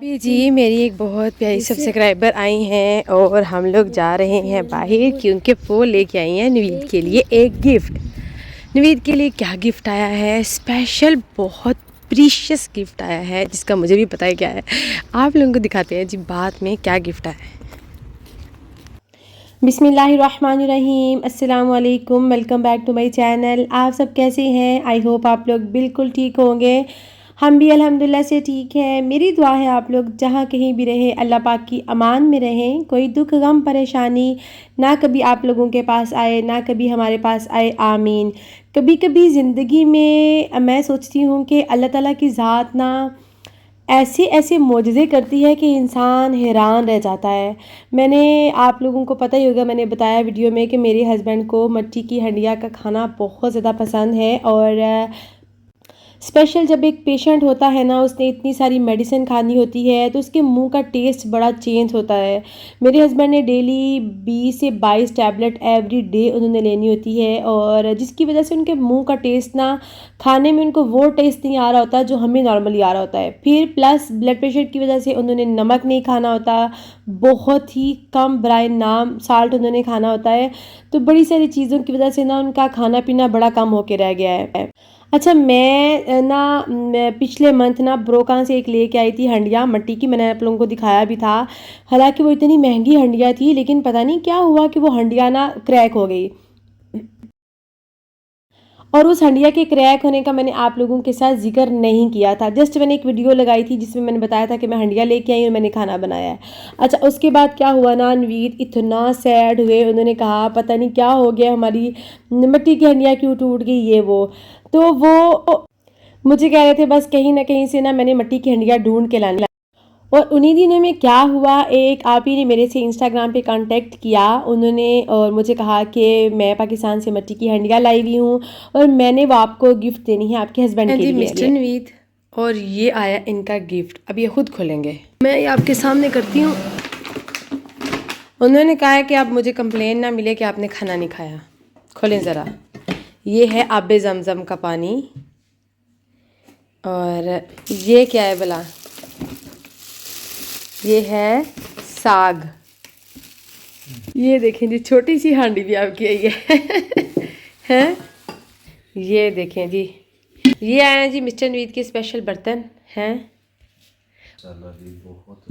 अभी जी मेरी एक बहुत प्यारी सब्सक्राइबर आई हैं और हम लोग जा रहे हैं बाहर क्योंकि वो लेके आई हैं नवीद के लिए एक गिफ्ट। नवीद के लिए क्या गिफ्ट आया है, स्पेशल बहुत प्रीशियस गिफ्ट आया है जिसका मुझे भी पता है क्या है। आप लोगों को दिखाते हैं जी बाद में क्या गिफ्ट आया है। बिस्मिल्लाहिर्रहमानिर्रहीम, अस्सलाम वालेकुम, welcome back to my channel. आप सब कैसे हैं? आई होप आप लोग बिल्कुल ठीक होंगे। हम भी अल्हम्दुलिल्लाह से ठीक हैं। मेरी दुआ है आप लोग जहाँ कहीं भी रहें अल्लाह पाक की अमान में रहें, कोई दुख गम परेशानी ना कभी आप लोगों के पास आए ना कभी हमारे पास आए, आमीन। कभी कभी ज़िंदगी में मैं सोचती हूँ कि अल्लाह ताला की ज़ात ना ऐसे ऐसे मोजज़े करती है कि इंसान हैरान रह जाता है। मैंने आप लोगों को पता ही होगा, मैंने बताया वीडियो में कि मेरे हस्बैंड को मट्टी की हंडिया का खाना बहुत ज़्यादा पसंद है और स्पेशल जब एक पेशेंट होता है ना, उसने इतनी सारी मेडिसिन खानी होती है तो उसके मुंह का टेस्ट बड़ा चेंज होता है। मेरे हस्बैंड ने डेली 20 से 22 टैबलेट एवरी डे उन्होंने लेनी होती है और जिसकी वजह से उनके मुंह का टेस्ट ना, खाने में उनको वो टेस्ट नहीं आ रहा होता जो हमें नॉर्मली आ रहा होता है। फिर प्लस ब्लड प्रेशर की वजह से उन्होंने नमक नहीं खाना होता, बहुत ही कम ब्राइन नाम साल्ट उन्होंने खाना होता है। तो बड़ी सारी चीज़ों की वजह से ना उनका खाना पीना बड़ा कम होके रह गया है। अच्छा, मैं पिछले मंथ ना ब्रोकां से एक लेके आई थी हंडिया मट्टी की, मैंने आप लोगों को दिखाया भी था। हालांकि वो इतनी महंगी हंडिया थी लेकिन पता नहीं क्या हुआ कि वो हंडिया ना क्रैक हो गई। और उस हंडिया के क्रैक होने का मैंने आप लोगों के साथ जिक्र नहीं किया था। जस्ट मैंने एक वीडियो लगाई थी जिसमें मैंने बताया था कि मैं हंडिया लेके आई और मैंने खाना बनाया है। अच्छा, उसके बाद क्या हुआ ना, नवीद इतना सैड हुए, उन्होंने कहा पता नहीं क्या हो गया, हमारी मिट्टी की हंडिया क्यों टूट गई, ये वो। तो वो मुझे कह रहे थे बस कहीं ना कहीं से ना मैंने मिट्टी की हंडिया ढूंढ के लानी। और उन्हीं दिनों में क्या हुआ, एक आप ही ने मेरे से इंस्टाग्राम पे कांटेक्ट किया उन्होंने और मुझे कहा कि मैं पाकिस्तान से मिट्टी की हंडिया लाई हुई हूँ और मैंने वो आपको गिफ्ट देनी है आपके हस्बैंड के लिए। मिस्टर नवीद, और ये आया इनका गिफ्ट, अब ये खुद खोलेंगे, मैं ये आपके सामने करती हूँ। उन्होंने कहा है कि आप मुझे कंप्लेन ना मिले कि आपने खाना नहीं खाया। खोलें ज़रा, ये है आबे ज़मज़म का पानी और ये क्या है भला, ये है साग। ये देखें जी, छोटी सी हांडी भी आपकी आई है हैं? ये देखें जी, ये आए हैं जी मिस्टर नवीद के स्पेशल बर्तन हैं। माशाल्लाह जी, बहुत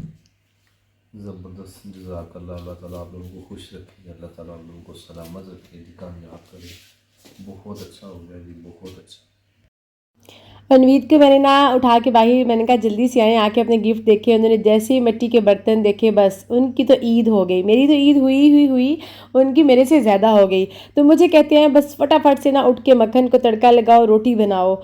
ज़बरदस्त। जज़ाकल्लाह। अल्लाह ताला आप लोगों को खुश रखे, अल्लाह ताला आप लोगों को सलामत रखे जी, कामयाब करे। बहुत अच्छा हो गया जी, बहुत अच्छा। और नवीद को मैंने ना उठा के बाहर, मैंने कहा जल्दी से आए आके अपने गिफ्ट देखे। उन्होंने जैसे ही मिट्टी के बर्तन देखे बस उनकी तो ईद हो गई। मेरी तो ईद हुई उनकी मेरे से ज़्यादा हो गई। तो मुझे कहते हैं बस फटाफट से ना उठ के मक्खन को तड़का लगाओ, रोटी बनाओ।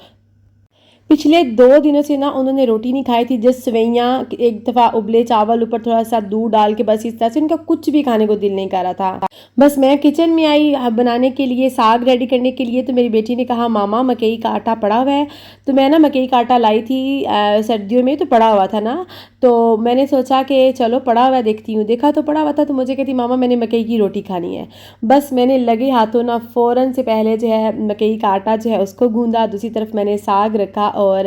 पिछले 2 दिनों से ना उन्होंने रोटी नहीं खाई थी, जस्ट सेवइयाँ, एक दफ़ा उबले चावल, ऊपर थोड़ा सा दूध डाल के, बस इस तरह से उनका कुछ भी खाने को दिल नहीं कर रहा था। बस मैं किचन में आई बनाने के लिए, साग रेडी करने के लिए। तो मेरी बेटी ने कहा मामा मकई का आटा पड़ा हुआ है। तो मैं ना मकई का आटा लाई थी सर्दियों में, तो पड़ा हुआ था ना, तो मैंने सोचा कि चलो पड़ा हुआ देखती हूँ। देखा तो पड़ा हुआ था, तो मुझे कहती मामा मैंने मकई की रोटी खानी है। बस मैंने लगे हाथों ना फ़ौरन से पहले जो है मकई का आटा जो है उसको गूंदा, दूसरी तरफ मैंने साग रखा और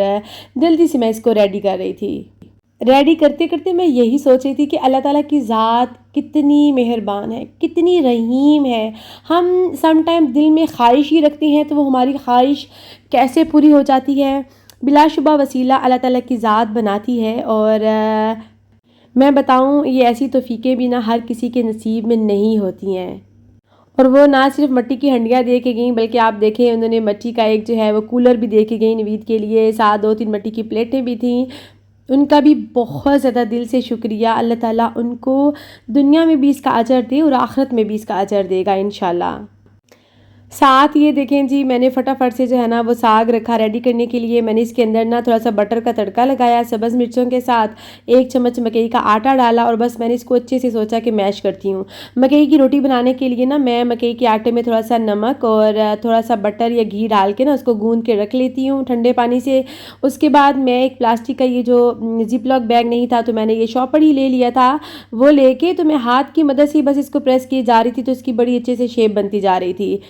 जल्दी से मैं इसको रेडी कर रही थी। रेडी करते करते मैं यही सोच रही थी कि अल्लाह ताला की ज़ात कितनी मेहरबान है, कितनी रहीम है। हम सम टाइम दिल में ख्वाहिश ही रखते हैं तो वो हमारी ख्वाहिश कैसे पूरी हो जाती है, बिलाशुबा वसीला अल्लाह ताला की ज़ात बनाती है। और मैं बताऊं, ये ऐसी तौफीकें भी ना हर किसी के नसीब में नहीं होती हैं। और वो ना सिर्फ मिट्टी की हंडियाँ दे के गई, बल्कि आप देखें उन्होंने मिट्टी का एक जो है वो कूलर भी दे के गई नवीद के लिए, साथ 2-3 मिट्टी की प्लेटें भी थीं। उनका भी बहुत ज़्यादा दिल से शुक्रिया। अल्लाह ताला उनको दुनिया में भी इसका अजर दे और आखिरत में भी इसका अजर देगा इंशाल्लाह। साथ ये देखें जी, मैंने फटाफट से जो है ना वो साग रखा रेडी करने के लिए। मैंने इसके अंदर ना थोड़ा सा बटर का तड़का लगाया सब्ज़ मिर्चों के साथ, 1 चम्मच मकई का आटा डाला और बस मैंने इसको अच्छे से सोचा कि मैश करती हूँ। मकई की रोटी बनाने के लिए ना मैं मकई के आटे में थोड़ा सा नमक और थोड़ा सा बटर या घी डाल के ना उसको गूंद के रख लेती हूँ ठंडे पानी से। उसके बाद मैं एक प्लास्टिक का ये जो जिप लॉक बैग नहीं था तो मैंने ये शॉपर ही ले लिया था। वो लेके तो मैं हाथ की मदद से बस इसको प्रेस की जा रही थी तो इसकी बड़ी अच्छे से शेप बनती जा रही थी।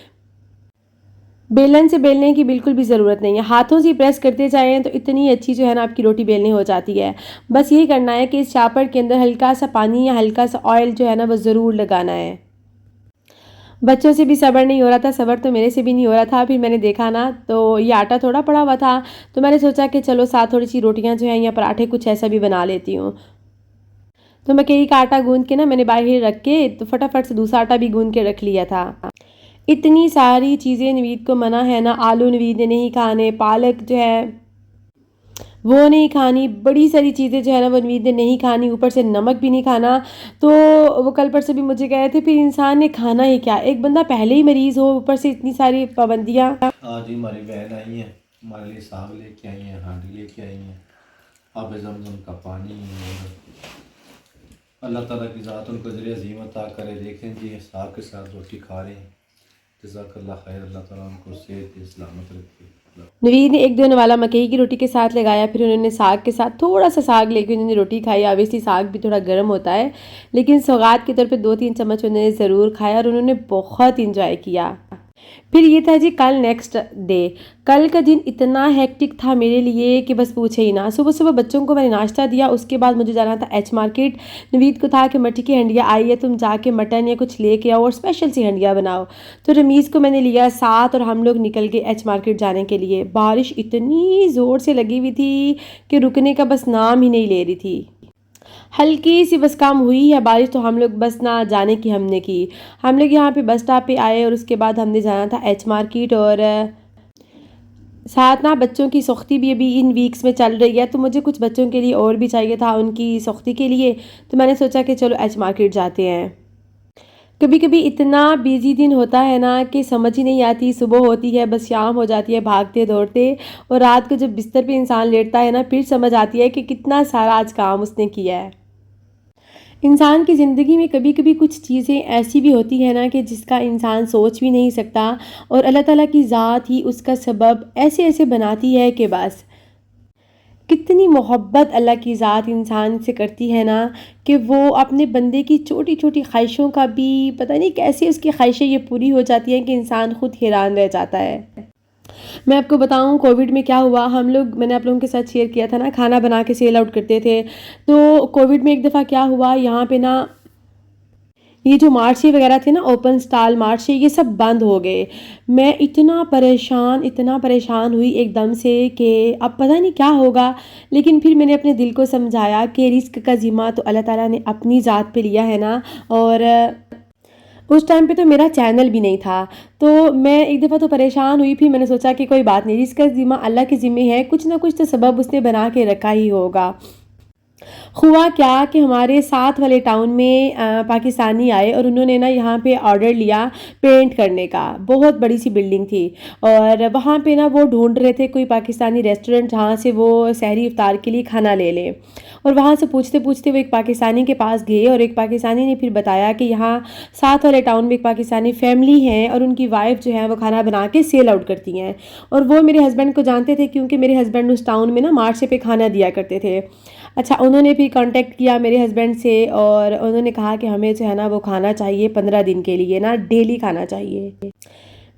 बेलन से बेलने की बिल्कुल भी ज़रूरत नहीं है, हाथों से प्रेस करते जाएं तो इतनी अच्छी जो है ना आपकी रोटी बेलनी हो जाती है। बस यही करना है कि इस चापर के अंदर हल्का सा पानी या हल्का सा ऑयल जो है ना वो ज़रूर लगाना है। बच्चों से भी सब्र नहीं हो रहा था, सब्र तो मेरे से भी नहीं हो रहा था। फिर मैंने देखा ना तो ये आटा थोड़ा पड़ा हुआ था तो मैंने सोचा कि चलो साथ थोड़ी सी रोटियां जो हैं या पराठे कुछ ऐसा भी बना लेती हूँ। तो मकई का आटा गूंद के ना मैंने बाहर रख के तो फटाफट से दूसरा आटा भी गूंद के रख लिया था। इतनी सारी चीज़ें नवीद को मना है ना, आलू नवीद ने नहीं खाने, पालक जो है वो नहीं खानी, बड़ी सारी चीज़ें जो है ना वो नवीद ने नहीं खानी, ऊपर से नमक भी नहीं खाना। तो वो कल परसों भी मुझे कह रहे थे फिर इंसान ने खाना ही क्या, एक बंदा पहले ही मरीज़ हो ऊपर से इतनी सारी पाबंदियाँ। आज ही हमारी बहन आई है, हमारे लिए साग लेके आई हैं, हांडी लेके आई हैं, आब ज़मज़म का पानी। और अल्लाह ताला की ज़ात उनको अजर अज़ीम अता करे। देखें जी साग के साथ रोटी खा रहे हैं, जज़ाकल्लाह खैर, अल्लाह ताला उनको सेहत सलामत रखे। नवीद ने 1-2 नवाला मकई की रोटी के साथ लगाया, फिर उन्होंने साग के साथ थोड़ा सा साग लेके उन्होंने रोटी खाई। ऑब्वियसली साग भी थोड़ा गर्म होता है लेकिन सौगात के तौर पे 2-3 चम्मच उन्होंने ज़रूर खाया और उन्होंने बहुत इंजॉय किया। फिर ये था जी कल नेक्स्ट डे। कल का दिन इतना हेक्टिक था मेरे लिए कि बस पूछे ही ना। सुबह सुबह बच्चों को मैंने नाश्ता दिया, उसके बाद मुझे जाना था एच मार्केट। नवीद को था कि मट्टी की हंडिया आई है, तुम जाके मटन या कुछ लेके आओ और स्पेशल सी हंडिया बनाओ। तो रमीज़ को मैंने लिया साथ और हम लोग निकल गए एच मार्केट जाने के लिए। बारिश इतनी ज़ोर से लगी हुई थी कि रुकने का बस नाम ही नहीं ले रही थी। हल्की सी बस काम हुई है बारिश तो हम लोग बस ना जाने की हमने की। हम लोग यहाँ पे बस स्टॉप पे आए और उसके बाद हमने जाना था एच मार्केट और साथ ना बच्चों की सख्ती भी अभी इन वीक्स में चल रही है तो मुझे कुछ बच्चों के लिए और भी चाहिए था उनकी सख्ती के लिए। तो मैंने सोचा कि चलो एच मार्केट जाते हैं। कभी कभी इतना बिजी दिन होता है ना कि समझ ही नहीं आती, सुबह होती है बस शाम हो जाती है भागते दौड़ते, और रात को जब बिस्तर पे इंसान लेटता है ना फिर समझ आती है कि कितना सारा आज काम उसने किया है। इंसान की ज़िंदगी में कभी कभी कुछ चीज़ें ऐसी भी होती है ना कि जिसका इंसान सोच भी नहीं सकता और अल्लाह ताला की ज़ात ही उसका सबब ऐसे ऐसे बनाती है कि बस कितनी मोहब्बत अल्लाह की ज़ात इंसान से करती है ना कि वो अपने बंदे की छोटी छोटी ख्वाहिशों का भी पता नहीं कैसे उसकी ख्वाहिशें ये पूरी हो जाती हैं कि इंसान खुद हैरान रह जाता है। मैं आपको बताऊं कोविड में क्या हुआ, हम लोग मैंने आप लोगों के साथ शेयर किया था ना खाना बना के सेल आउट करते थे। तो कोविड में एक दफ़ा क्या हुआ यहाँ पे ना ये जो मार्शे वगैरह थे ना ओपन स्टॉल मार्शे ये सब बंद हो गए। मैं इतना परेशान हुई एकदम से कि अब पता नहीं क्या होगा। लेकिन फिर मैंने अपने दिल को समझाया कि रिस्क का ज़िम्मा तो अल्लाह ताला ने अपनी ज़ात पे लिया है ना। और उस टाइम पे तो मेरा चैनल भी नहीं था तो मैं एक दफ़ा तो परेशान हुई, फिर मैंने सोचा कि कोई बात नहीं, रिस्क का ज़िम्मा अल्लाह के ज़िम्मे है, कुछ ना कुछ तो सबब उसने बना के रखा ही होगा। हुआ क्या कि हमारे साथ वाले टाउन में पाकिस्तानी आए और उन्होंने ना यहाँ पे ऑर्डर लिया पेंट करने का। बहुत बड़ी सी बिल्डिंग थी और वहाँ पे ना वो ढूंढ रहे थे कोई पाकिस्तानी रेस्टोरेंट जहाँ से वो सहरी इफ्तार के लिए खाना ले लें। और वहाँ से पूछते पूछते वो एक पाकिस्तानी के पास गए और एक पाकिस्तानी ने फिर बताया कि यहाँ साथ वाले टाउन में एक पाकिस्तानी फैमिली है और उनकी वाइफ जो है वो खाना बना के सेल आउट करती हैं। और वो मेरे हस्बैंड को जानते थे क्योंकि मेरे हस्बैंड उस टाउन में ना मार्शे पे खाना दिया करते थे। अच्छा, उन्होंने भी कांटेक्ट किया मेरे हस्बैंड से और उन्होंने कहा कि हमें जो है ना वो खाना चाहिए 15 दिन के लिए ना, डेली खाना चाहिए।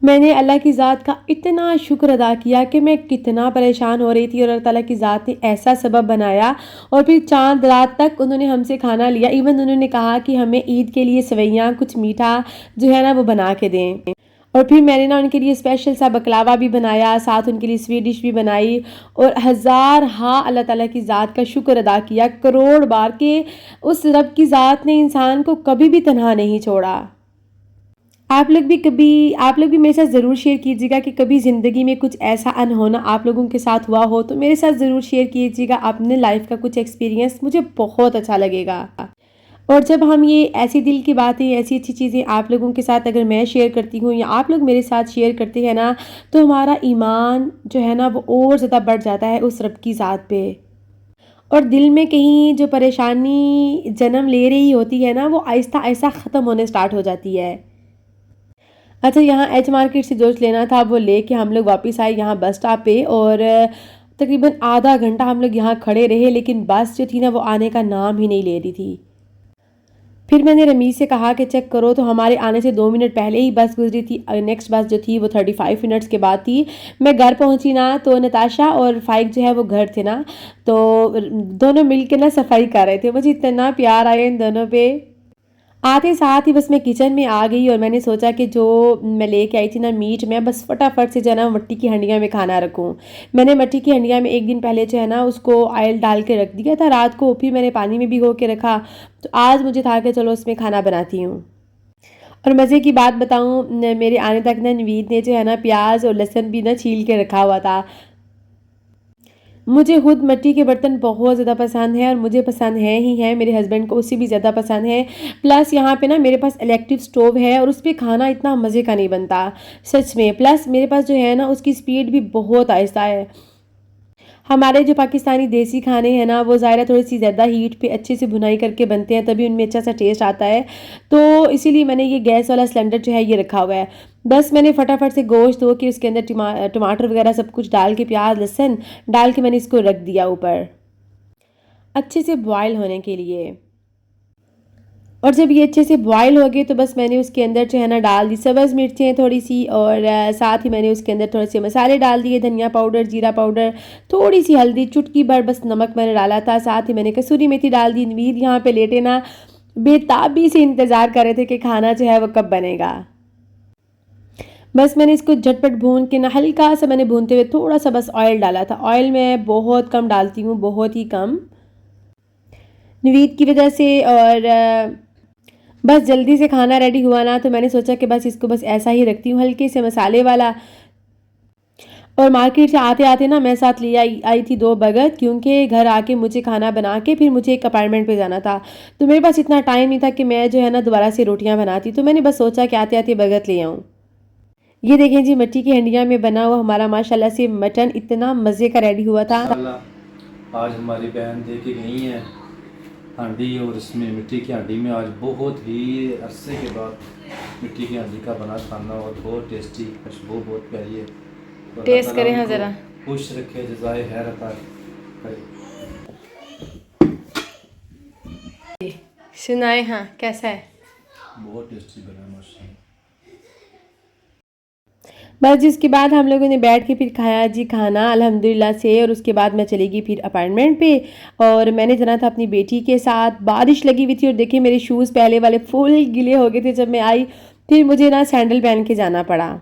मैंने अल्लाह की ज़ात का इतना शुक्र अदा किया कि मैं कितना परेशान हो रही थी और अल्लाह ताला की ज़ात ने ऐसा सबब बनाया और फिर चांद रात तक उन्होंने हमसे खाना लिया। इवन उन्होंने कहा कि हमें ईद के लिए सवैयाँ कुछ मीठा जो है ना वो बना के दें। और फिर मैंने ना उनके लिए स्पेशल सा बकलावा भी बनाया, साथ उनके लिए स्वीट डिश भी बनाई और हज़ार हाँ अल्लाह ताला की ज़ात का शुक्र अदा किया करोड़ बार के उस रब की ज़ात ने इंसान को कभी भी तन्हा नहीं छोड़ा। आप लोग भी मेरे साथ ज़रूर शेयर कीजिएगा कि कभी ज़िंदगी में कुछ ऐसा अनहोना आप लोगों के साथ हुआ हो तो मेरे साथ ज़रूर शेयर कीजिएगा अपने लाइफ का कुछ एक्सपीरियंस, मुझे बहुत अच्छा लगेगा। और जब हम ये ऐसी दिल की बातें, ऐसी अच्छी चीज़ें आप लोगों के साथ अगर मैं शेयर करती हूँ या आप लोग मेरे साथ शेयर करते हैं ना, तो हमारा ईमान जो है ना वो और ज़्यादा बढ़ जाता है उस रब की ज़ात पे। और दिल में कहीं जो परेशानी जन्म ले रही होती है ना, वो आहिस्ता-आहिस्ता ख़त्म होने स्टार्ट हो जाती है। अच्छा, यहाँ एच मार्केट से जो लेना था वो लेके हम लोग वापस आए यहाँ बस स्टॉप पे, और तकरीबन आधा घंटा हम लोग यहाँ खड़े रहे, लेकिन बस जो थी ना वो आने का नाम ही नहीं ले रही थी। फिर मैंने रमीज से कहा कि चेक करो, तो हमारे आने से 2 मिनट पहले ही बस गुजरी थी। नेक्स्ट बस जो थी वो 35 मिनट्स के बाद थी। मैं घर पहुंची ना, तो नताशा और फाइक जो है वो घर थे ना, तो दोनों मिलके ना सफाई कर रहे थे। मुझे इतना प्यार आया इन दोनों पे। आते साथ ही बस मैं किचन में आ गई और मैंने सोचा कि जो मैं लेके आई थी ना मीट, मैं बस फटाफट से जो है ना मिट्टी की हंडिया में खाना रखूँ। मैंने मिट्टी की हंडिया में एक दिन पहले जो है ना उसको ऑयल डाल के रख दिया था रात को, फिर मैंने पानी में भिगो के रखा। तो आज मुझे था कि चलो उसमें खाना बनाती हूँ। और मज़े की बात बताऊँ, मेरे आने तक ना नवीद ने जो है ना प्याज और लहसुन भी ना छील के रखा हुआ था। मुझे खुद मिट्टी के बर्तन बहुत ज़्यादा पसंद है, और मुझे पसंद है ही है, मेरे हस्बैंड को उससे भी ज़्यादा पसंद है। प्लस यहाँ पे ना मेरे पास इलेक्ट्रिक स्टोव है और उस पे खाना इतना मज़े का नहीं बनता सच में। प्लस मेरे पास जो है ना उसकी स्पीड भी बहुत आहिस्ता है। हमारे जो पाकिस्तानी देसी खाने हैं ना, वो ज़ाहिर है थोड़ी सी ज़्यादा हीट पे अच्छे से भुनाई करके बनते हैं, तभी उनमें अच्छा सा टेस्ट आता है। तो इसीलिए मैंने ये गैस वाला सिलेंडर जो है ये रखा हुआ है। बस मैंने फटाफट से गोश्त धो के उसके अंदर टमाटर वगैरह सब कुछ डाल के, प्याज लहसुन डाल के मैंने इसको रख दिया ऊपर अच्छे से बॉयल होने के लिए। और जब ये अच्छे से बॉयल हो गए, तो बस मैंने उसके अंदर जो है ना डाल दी सब्ज़ मिर्चें थोड़ी सी, और साथ ही मैंने उसके अंदर थोड़े से मसाले डाल दिए, धनिया पाउडर, जीरा पाउडर, थोड़ी सी हल्दी, चुटकी भर बस नमक मैंने डाला था। साथ ही मैंने कसूरी मेथी डाल दी। नवीद यहाँ पे लेटे ना बेताबी से इंतज़ार कर रहे थे कि खाना जो है वो कब बनेगा। बस मैंने इसको झटपट भून के ना, हल्का सा मैंने भूनते हुए थोड़ा सा बस ऑयल डाला था। ऑयल मैं बहुत कम डालती हूँ, बहुत ही कम, नवीद की वजह से। और बस जल्दी से खाना रेडी हुआ ना, तो मैंने सोचा कि बस इसको बस ऐसा ही रखती हूँ, हल्के से मसाले वाला। और मार्केट से आते आते ना मैं साथ ले आई थी 2 बगत, क्योंकि घर आके मुझे खाना बना के फिर मुझे एक अपार्टमेंट पे जाना था। तो मेरे पास इतना टाइम नहीं था कि मैं जो है ना दोबारा से रोटियां बनाती, तो मैंने बस सोचा कि आते आते बगत ले आऊँ। ये देखें जी, मिट्टी की हंडिया में बना हुआ हमारा माशाल्लाह से मटन इतना मज़े का रेडी हुआ था। माशाल्लाह आज हमारी बहन दे के गई हैं हांडी, और इसमें मिट्टी की हांडी में आज बहुत ही अरसे के बाद मिट्टी की हांडी का बना खाना, और बहुत टेस्टी, खुशबू बहुत प्यारी है। तो टेस्ट करें हाँ ज़रा। खुश रखे, जज़ाए खैर अता करे। सुनाए हाँ, कैसा है? बहुत टेस्टी बना माशाल्लाह। बस जिसके बाद हम लोगों ने बैठ के फिर खाया जी खाना अल्हम्दुलिल्लाह से। और उसके बाद मैं चली गई फिर अपार्टमेंट पे, और मैंने जाना था अपनी बेटी के साथ। बारिश लगी हुई थी और देखिए मेरे शूज़ पहले वाले फुल गीले हो गए थे जब मैं आई, फिर मुझे ना सैंडल पहन के जाना पड़ा।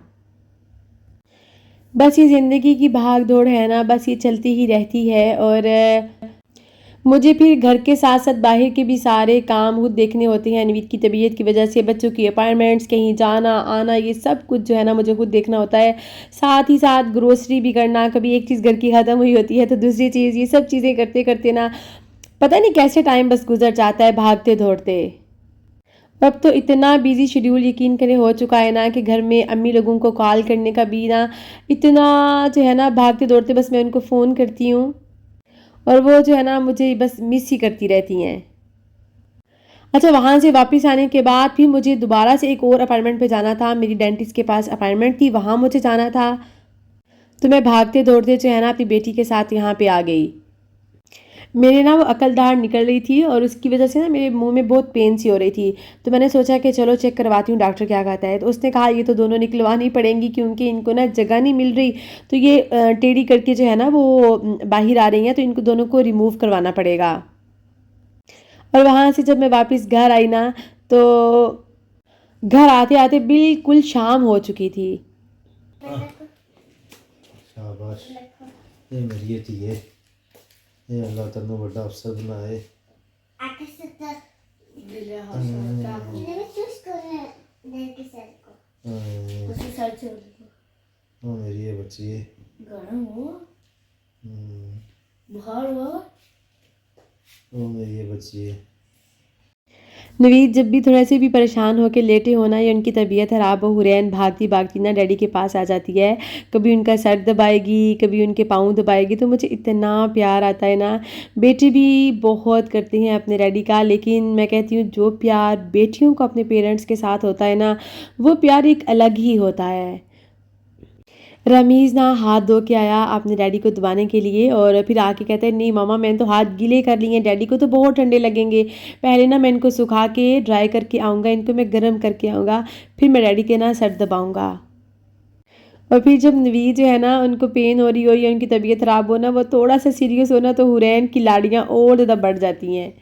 बस ये ज़िंदगी की भाग दौड़ है ना, बस ये चलती ही रहती है। और मुझे फिर घर के साथ साथ बाहर के भी सारे काम खुद देखने होते हैं। नवीद की तबीयत की वजह से, बच्चों की अपॉइंटमेंट्स, कहीं जाना आना, ये सब कुछ जो है ना मुझे खुद देखना होता है। साथ ही साथ ग्रोसरी भी करना, कभी एक चीज़ घर की ख़त्म हुई होती है तो दूसरी चीज़, ये सब चीज़ें करते करते ना पता नहीं कैसे टाइम बस गुजर जाता है भागते दौड़ते। अब तो इतना बिजी शेड्यूल यकीन करें हो चुका है ना, कि घर में अम्मी लोगों को कॉल करने का भी ना इतना जो है ना भागते दौड़ते बस मैं उनको फ़ोन करती हूँ, और वो जो है ना मुझे बस मिस ही करती रहती हैं। अच्छा, वहाँ से वापस आने के बाद फिर मुझे दोबारा से एक और अपार्टमेंट पे जाना था। मेरी डेंटिस्ट के पास अपॉइंटमेंट थी, वहाँ मुझे जाना था। तो मैं भागते दौड़ते जो है ना अपनी बेटी के साथ यहाँ पे आ गई। मेरे ना वो अकलदार निकल रही थी, और उसकी वजह से ना मेरे मुंह में बहुत पेन सी हो रही थी। तो मैंने सोचा कि चलो चेक करवाती हूँ डॉक्टर क्या कहता है। तो उसने कहा ये तो दोनों निकलवानी पड़ेंगी, क्योंकि इनको ना जगह नहीं मिल रही। तो ये टेढ़ी करके जो है ना वो बाहर आ रही हैं, तो इनको दोनों को रिमूव करवाना पड़ेगा। और वहाँ से जब मैं वापस घर आई ना, तो घर आते आते बिल्कुल शाम हो चुकी थी। शाबाश, ये मेरी धीए, ये अल्लाह तेनू बड़ा अफसर बनाए। हाँ मेरी ये बच्ची है। वो मेरी ये बच्ची है। नवीद जब भी थोड़ा से भी परेशान होकर लेटे होना या उनकी तबीयत ख़राब हो, हुरैन भागती भागती ना डैडी के पास आ जाती है। कभी उनका सर दबाएगी, कभी उनके पाँव दबाएगी, तो मुझे इतना प्यार आता है ना। बेटे भी बहुत करते हैं अपने डैडी का, लेकिन मैं कहती हूँ जो प्यार बेटियों को अपने पेरेंट्स के साथ होता है ना, वो प्यार एक अलग ही होता है। रमीज़ ना हाथ धो के आया अपने डैडी को दबाने के लिए, और फिर आके कहता है नहीं मामा मैंने तो हाथ गीले कर लिए हैं, डैडी को तो बहुत ठंडे लगेंगे। पहले ना मैं इनको सुखा के ड्राई करके आऊँगा, इनको मैं गर्म करके आऊँगा, फिर मैं डैडी के ना सर दबाऊँगा। और फिर जब नवीद जो है ना उनको पेन हो रही हो या उनकी तबीयत ख़राब हो ना, वो थोड़ा सा सीरियस हो ना, तो हुरैन की लाड़ियाँ और ज़्यादा बढ़ जाती हैं।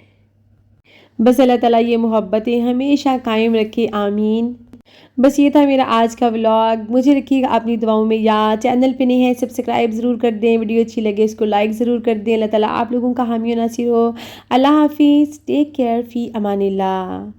बस अल्लाह ताला ये मोहब्बतें हमेशा कायम रखे, आमीन। बस ये था मेरा आज का व्लॉग। मुझे रखिएगा अपनी दुआओं में याद। चैनल पे नहीं है सब्सक्राइब ज़रूर कर दें, वीडियो अच्छी लगे इसको लाइक ज़रूर कर दें। अल्लाह ताला आप लोगों का हामी और नासिर हो। अल्लाह हाफिज़, टेक केयर, फ़ी अमानिल्लाह।